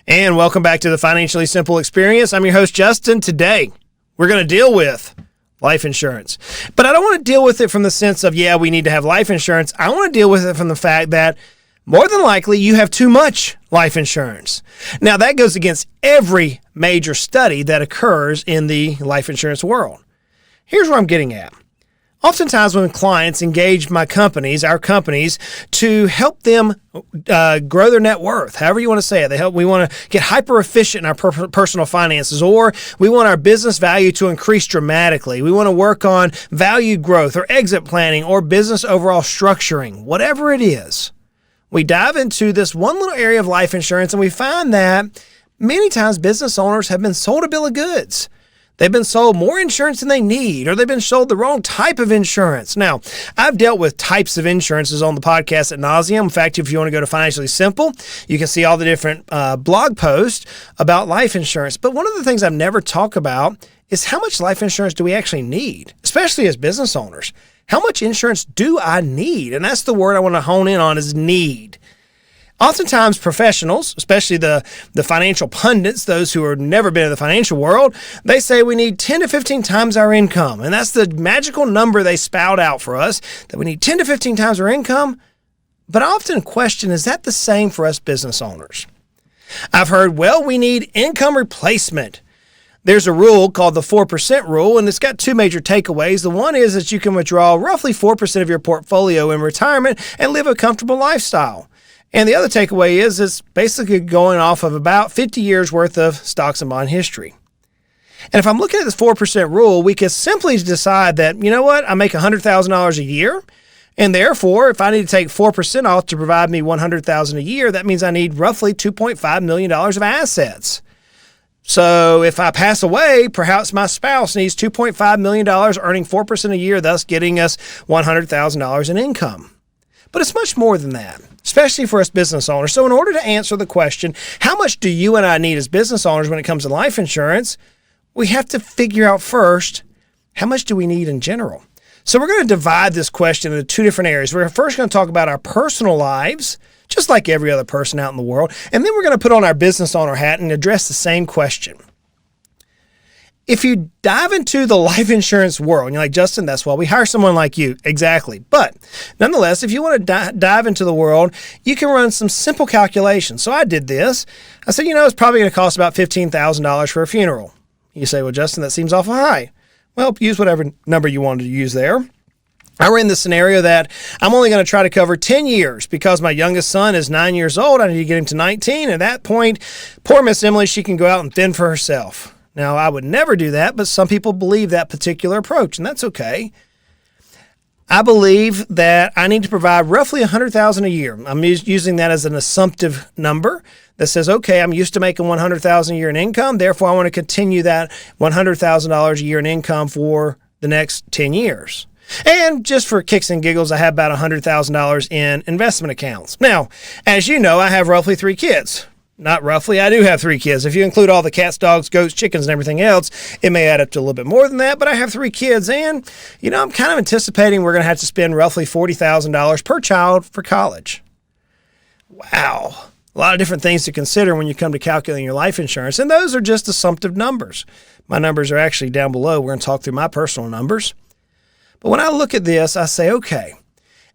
And welcome back to the Financially Simple Experience. I'm your host, Justin. Today, we're going to deal with life insurance. But I don't want to deal with it from the sense of, we need to have life insurance. I want to deal with it from the fact that more than likely you have too much life insurance. Now, that goes against every major study that occurs in the life insurance world. Here's where I'm getting at. Oftentimes when clients engage our companies, to help them grow their net worth, however you want to say it, we want to get hyper efficient in our personal finances, or we want our business value to increase dramatically. We want to work on value growth or exit planning or business overall structuring, whatever it is. We dive into this one little area of life insurance and we find that many times business owners have been sold a bill of goods. They've been sold more insurance than they need, or they've been sold the wrong type of insurance. Now, I've dealt with types of insurances on the podcast ad nauseum. In fact, if you want to go to Financially Simple, you can see all the different blog posts about life insurance. But one of the things I've never talked about is how much life insurance do we actually need, especially as business owners? How much insurance do I need? And that's the word I want to hone in on, is need. Oftentimes professionals, especially the financial pundits, those who have never been in the financial world, they say we need 10 to 15 times our income. And that's the magical number they spout out for us, that we need 10 to 15 times our income. But I often question, is that the same for us business owners? I've heard, we need income replacement. There's a rule called the 4% rule, and it's got two major takeaways. The one is that you can withdraw roughly 4% of your portfolio in retirement and live a comfortable lifestyle. And the other takeaway is it's basically going off of about 50 years worth of stocks and bond history. And if I'm looking at this 4% rule, we could simply decide that, I make $100,000 a year. And therefore, if I need to take 4% off to provide me $100,000 a year, that means I need roughly $2.5 million of assets. So if I pass away, perhaps my spouse needs $2.5 million earning 4% a year, thus getting us $100,000 in income. But it's much more than that, especially for us business owners. So in order to answer the question, how much do you and I need as business owners when it comes to life insurance, we have to figure out first, how much do we need in general? So we're going to divide this question into two different areas. We're first going to talk about our personal lives, just like every other person out in the world. And then we're going to put on our business owner hat and address the same question. If you dive into the life insurance world, and you're like, Justin, that's why we hire someone like you. Exactly. But nonetheless, if you want to dive into the world, you can run some simple calculations. So I did this. I said, it's probably going to cost about $15,000 for a funeral. You say, well, Justin, that seems awful high. Well, use whatever number you wanted to use there. I ran the scenario that I'm only going to try to cover 10 years because my youngest son is 9 years old. I need to get him to 19. At that point, poor Miss Emily, she can go out and fend for herself. Now, I would never do that, but some people believe that particular approach, and that's okay. I believe that I need to provide roughly $100,000 a year. I'm using that as an assumptive number that says, okay, I'm used to making $100,000 a year in income. Therefore, I want to continue that $100,000 a year in income for the next 10 years. And just for kicks and giggles, I have about $100,000 in investment accounts. Now, as you know, I have roughly 3 kids. Not roughly, I do have 3 kids. If you include all the cats, dogs, goats, chickens, and everything else, it may add up to a little bit more than that, but I have 3 kids, and, I'm kind of anticipating we're going to have to spend roughly $40,000 per child for college. Wow. A lot of different things to consider when you come to calculating your life insurance, and those are just assumptive numbers. My numbers are actually down below. We're going to talk through my personal numbers. But when I look at this, I say, okay,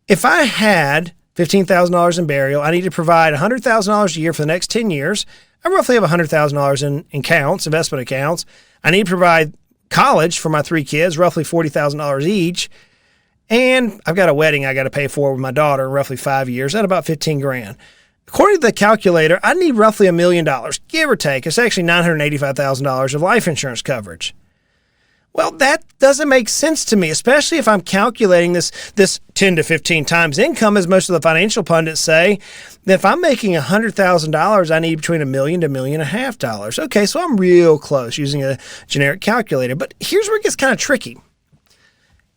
if I had $15,000 in burial, I need to provide $100,000 a year for the next 10 years. I roughly have $100,000 in investment accounts. I need to provide college for my 3 kids, roughly $40,000 each. And I've got a wedding I got to pay for with my daughter in roughly 5 years at about $15,000. According to the calculator, I need roughly $1 million, give or take. It's actually $985,000 of life insurance coverage. Well, that doesn't make sense to me, especially if I'm calculating this 10 to 15 times income, as most of the financial pundits say. That if I'm making $100,000, I need between $1 million to $1.5 million. Okay, so I'm real close using a generic calculator. But here's where it gets kind of tricky.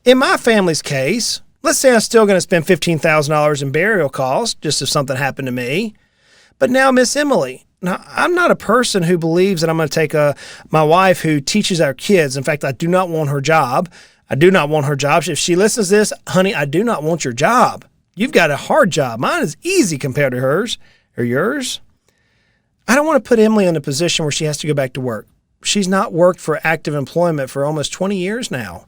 In my family's case, let's say I'm still going to spend $15,000 in burial costs, just if something happened to me. But now Miss Emily. Now, I'm not a person who believes that I'm going to take my wife who teaches our kids. In fact, I do not want her job. I do not want her job. If she listens to this, honey, I do not want your job. You've got a hard job. Mine is easy compared to hers or yours. I don't want to put Emily in a position where she has to go back to work. She's not worked for active employment for almost 20 years now.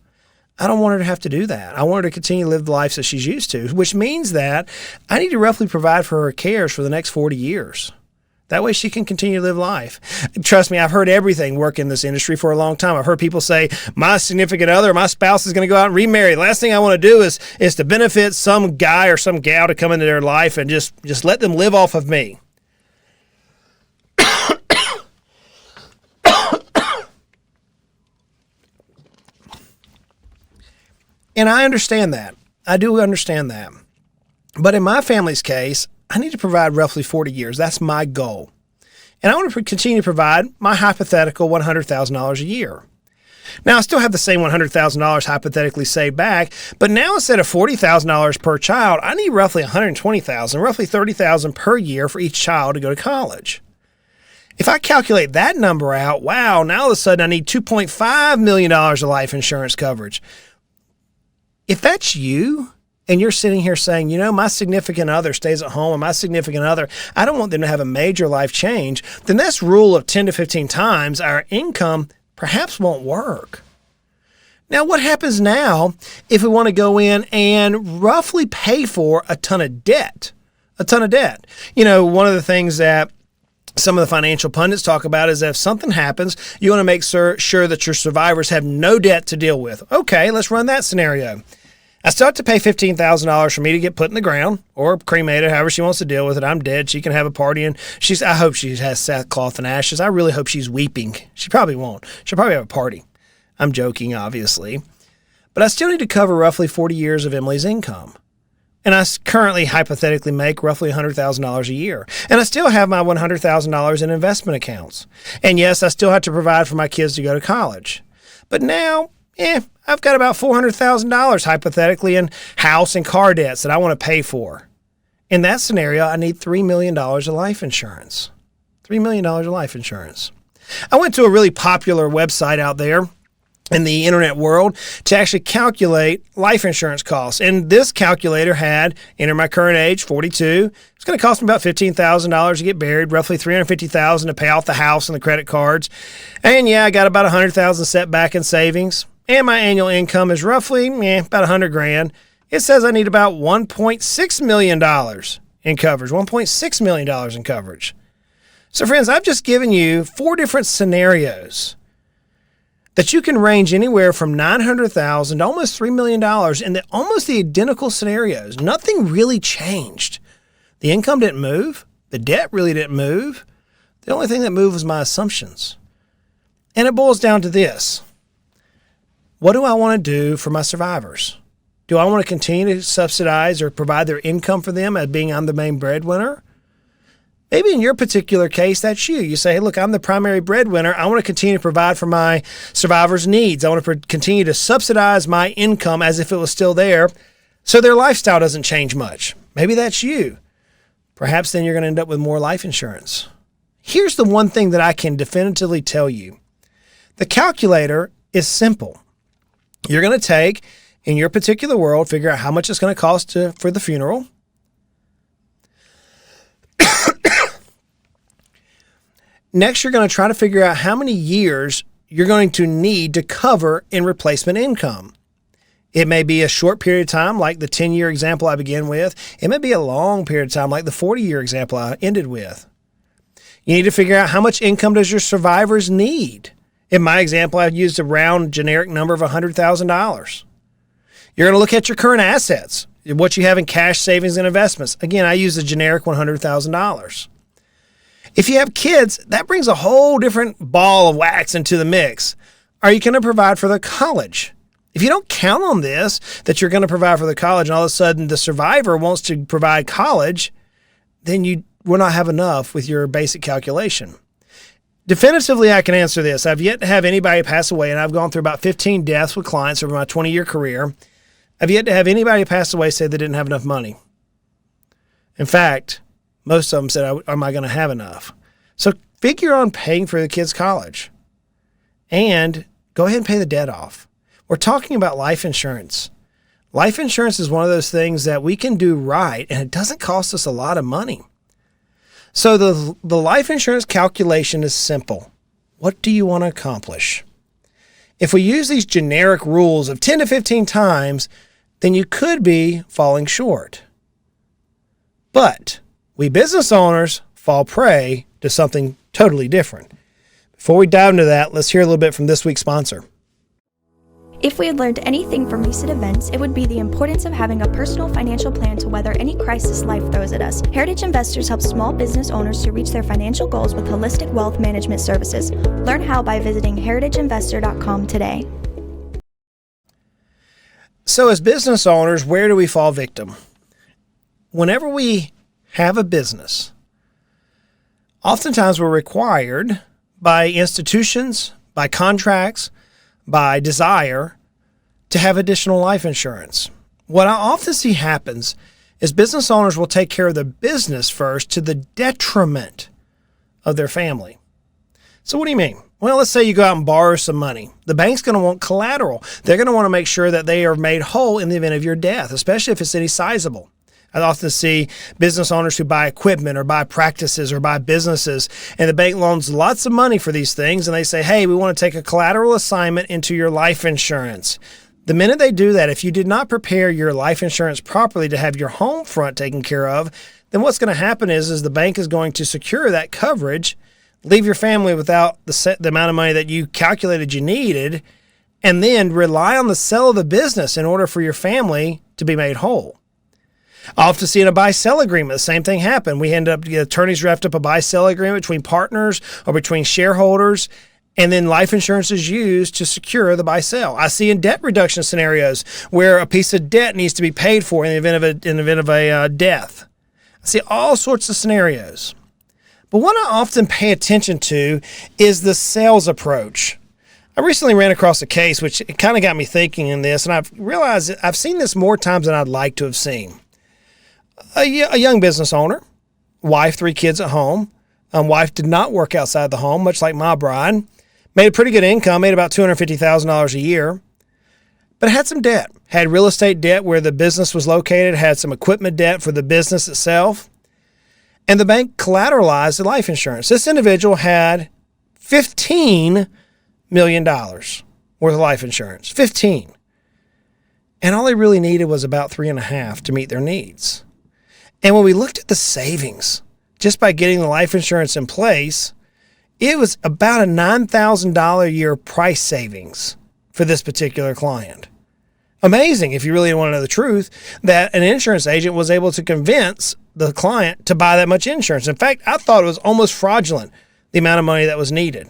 I don't want her to have to do that. I want her to continue to live the life that she's used to, which means that I need to roughly provide for her cares for the next 40 years. That way she can continue to live life. Trust me, I've heard everything work in this industry for a long time. I've heard people say, my significant other, my spouse is going to go out and remarry. The last thing I want to do is to benefit some guy or some gal to come into their life and just let them live off of me. And I understand that. I do understand that. But in my family's case, I need to provide roughly 40 years. That's my goal. And I want to continue to provide my hypothetical $100,000 a year. Now, I still have the same $100,000 hypothetically saved back, but now instead of $40,000 per child, I need roughly $120,000, roughly $30,000 per year for each child to go to college. If I calculate that number out, wow, now all of a sudden I need $2.5 million of life insurance coverage. If that's you, and you're sitting here saying, my significant other stays at home, and my significant other, I don't want them to have a major life change, then this rule of 10 to 15 times our income perhaps won't work. Now, what happens now if we want to go in and roughly pay for a ton of debt? A ton of debt. One of the things that some of the financial pundits talk about is that if something happens, you want to make sure that your survivors have no debt to deal with. Okay, let's run that scenario. I still have to pay $15,000 for me to get put in the ground or cremated, however she wants to deal with it. I'm dead. She can have a party, and I hope she has sackcloth and ashes. I really hope she's weeping. She probably won't. She'll probably have a party. I'm joking, obviously. But I still need to cover roughly 40 years of Emily's income. And I currently hypothetically make roughly $100,000 a year. And I still have my $100,000 in investment accounts. And yes, I still have to provide for my kids to go to college. But now, I've got about $400,000 hypothetically in house and car debts that I want to pay for. In that scenario, I need $3 million of life insurance. $3 million of life insurance. I went to a really popular website out there in the internet world to actually calculate life insurance costs. And this calculator had, enter my current age, 42. It's going to cost me about $15,000 to get buried, roughly $350,000 to pay off the house and the credit cards. And I got about $100,000 set back in savings. And my annual income is roughly about $100,000. It says I need about $1.6 million in coverage. $1.6 million in coverage. So friends, I've just given you 4 different scenarios that you can range anywhere from $900,000 to almost $3 million in almost the identical scenarios. Nothing really changed. The income didn't move. The debt really didn't move. The only thing that moved was my assumptions. And it boils down to this. What do I want to do for my survivors? Do I want to continue to subsidize or provide their income for them as being I'm the main breadwinner? Maybe in your particular case, that's you. You say, hey, look, I'm the primary breadwinner. I want to continue to provide for my survivors' needs. I want to continue to subsidize my income as if it was still there so their lifestyle doesn't change much. Maybe that's you. Perhaps then you're going to end up with more life insurance. Here's the one thing that I can definitively tell you. The calculator is simple. You're going to take, in your particular world, figure out how much it's going to cost for the funeral. Next, you're going to try to figure out how many years you're going to need to cover in replacement income. It may be a short period of time, like the 10-year example I began with. It may be a long period of time, like the 40-year example I ended with. You need to figure out how much income does your survivors need. In my example, I've used a round generic number of $100,000. You're going to look at your current assets, what you have in cash, savings, and investments. Again, I use a generic $100,000. If you have kids, that brings a whole different ball of wax into the mix. Are you going to provide for the college? If you don't count on this, that you're going to provide for the college, and all of a sudden the survivor wants to provide college, then you will not have enough with your basic calculation. Definitively, I can answer this. I've yet to have anybody pass away, and I've gone through about 15 deaths with clients over my 20-year career. I've yet to have anybody pass away say they didn't have enough money. In fact, most of them said, am I going to have enough? So figure on paying for the kids' college and go ahead and pay the debt off. We're talking about life insurance. Life insurance is one of those things that we can do right, and it doesn't cost us a lot of money. So the life insurance calculation is simple. What do you want to accomplish? If we use these generic rules of 10 to 15 times, then you could be falling short. But we business owners fall prey to something totally different. Before we dive into that, let's hear a little bit from this week's sponsor. If we had learned anything from recent events, it would be the importance of having a personal financial plan to weather any crisis life throws at us. Heritage Investors helps small business owners to reach their financial goals with holistic wealth management services. Learn how by visiting heritageinvestor.com today. So as business owners, where do we fall victim? Whenever we have a business, oftentimes we're required by institutions, by contracts, by desire to have additional life insurance. What I often see happens is business owners will take care of the business first to the detriment of their family. So what do you mean? Well, let's say you go out and borrow some money. The bank's going to want collateral. They're going to want to make sure that they are made whole in the event of your death, especially if it's any sizable. I often see business owners who buy equipment or buy practices or buy businesses, and the bank loans lots of money for these things, and they say, hey, we want to take a collateral assignment into your life insurance. The minute they do that, if you did not prepare your life insurance properly to have your home front taken care of, then what's going to happen is the bank is going to secure that coverage, leave your family without the amount of money that you calculated you needed, and then rely on the sale of the business in order for your family to be made whole. I often see in a buy-sell agreement, the same thing happen. We end up, attorneys draft up a buy-sell agreement between partners or between shareholders, and then life insurance is used to secure the buy-sell. I see in debt reduction scenarios where a piece of debt needs to be paid for in the event of a death. I see all sorts of scenarios. But what I often pay attention to is the sales approach. I recently ran across a case which kind of got me thinking in this, and I've realized that I've seen this more times than I'd like to have seen. A young business owner, wife, 3 kids at home. Wife did not work outside the home, much like my bride. Made a pretty good income, made about $250,000 a year, but had some debt. Had real estate debt where the business was located, had some equipment debt for the business itself, and the bank collateralized the life insurance. This individual had $15 million worth of life insurance, 15. And all they really needed was about 3.5 to meet their needs. And when we looked at the savings, just by getting the life insurance in place, it was about a $9,000 a year price savings for this particular client. Amazing, if you really want to know the truth, that an insurance agent was able to convince the client to buy that much insurance. In fact, I thought it was almost fraudulent, the amount of money that was needed,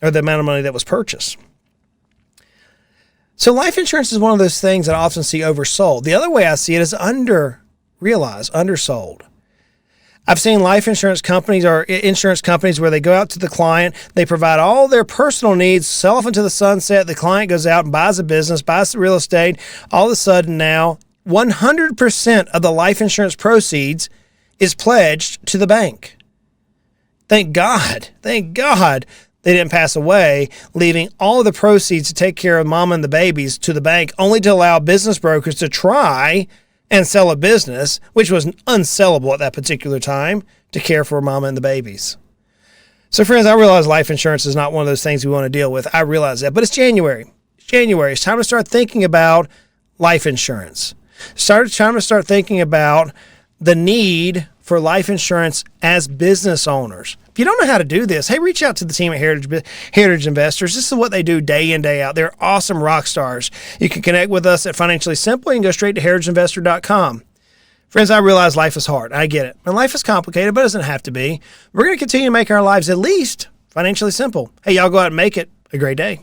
or the amount of money that was purchased. So life insurance is one of those things that I often see oversold. The other way I see it is undersold. I've seen life insurance companies or insurance companies where they go out to the client, they provide all their personal needs, sell off into the sunset. The client goes out and buys a business, buys the real estate. All of a sudden now, 100% of the life insurance proceeds is pledged to the bank. Thank God they didn't pass away, leaving all of the proceeds to take care of mama and the babies to the bank, only to allow business brokers to try and sell a business, which was unsellable at that particular time, to care for mama and the babies. So friends, I realize life insurance is not one of those things we want to deal with. I realize that, but it's January. It's time to start thinking about life insurance. Time to start thinking about the need for life insurance as business owners. If you don't know how to do this, hey, reach out to the team at Heritage Investors. This is what they do day in, day out. They're awesome rock stars. You can connect with us at Financially Simple. You can go straight to heritageinvestor.com. Friends, I realize life is hard. I get it. And life is complicated, but it doesn't have to be. We're going to continue to make our lives at least financially simple. Hey, y'all go out and make it a great day.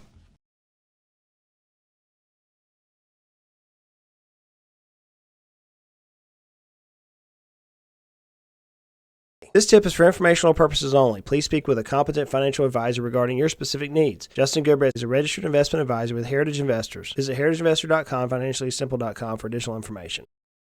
This tip is for informational purposes only. Please speak with a competent financial advisor regarding your specific needs. Justin Gilbreth is a registered investment advisor with Heritage Investors. Visit heritageinvestor.com, financiallysimple.com for additional information.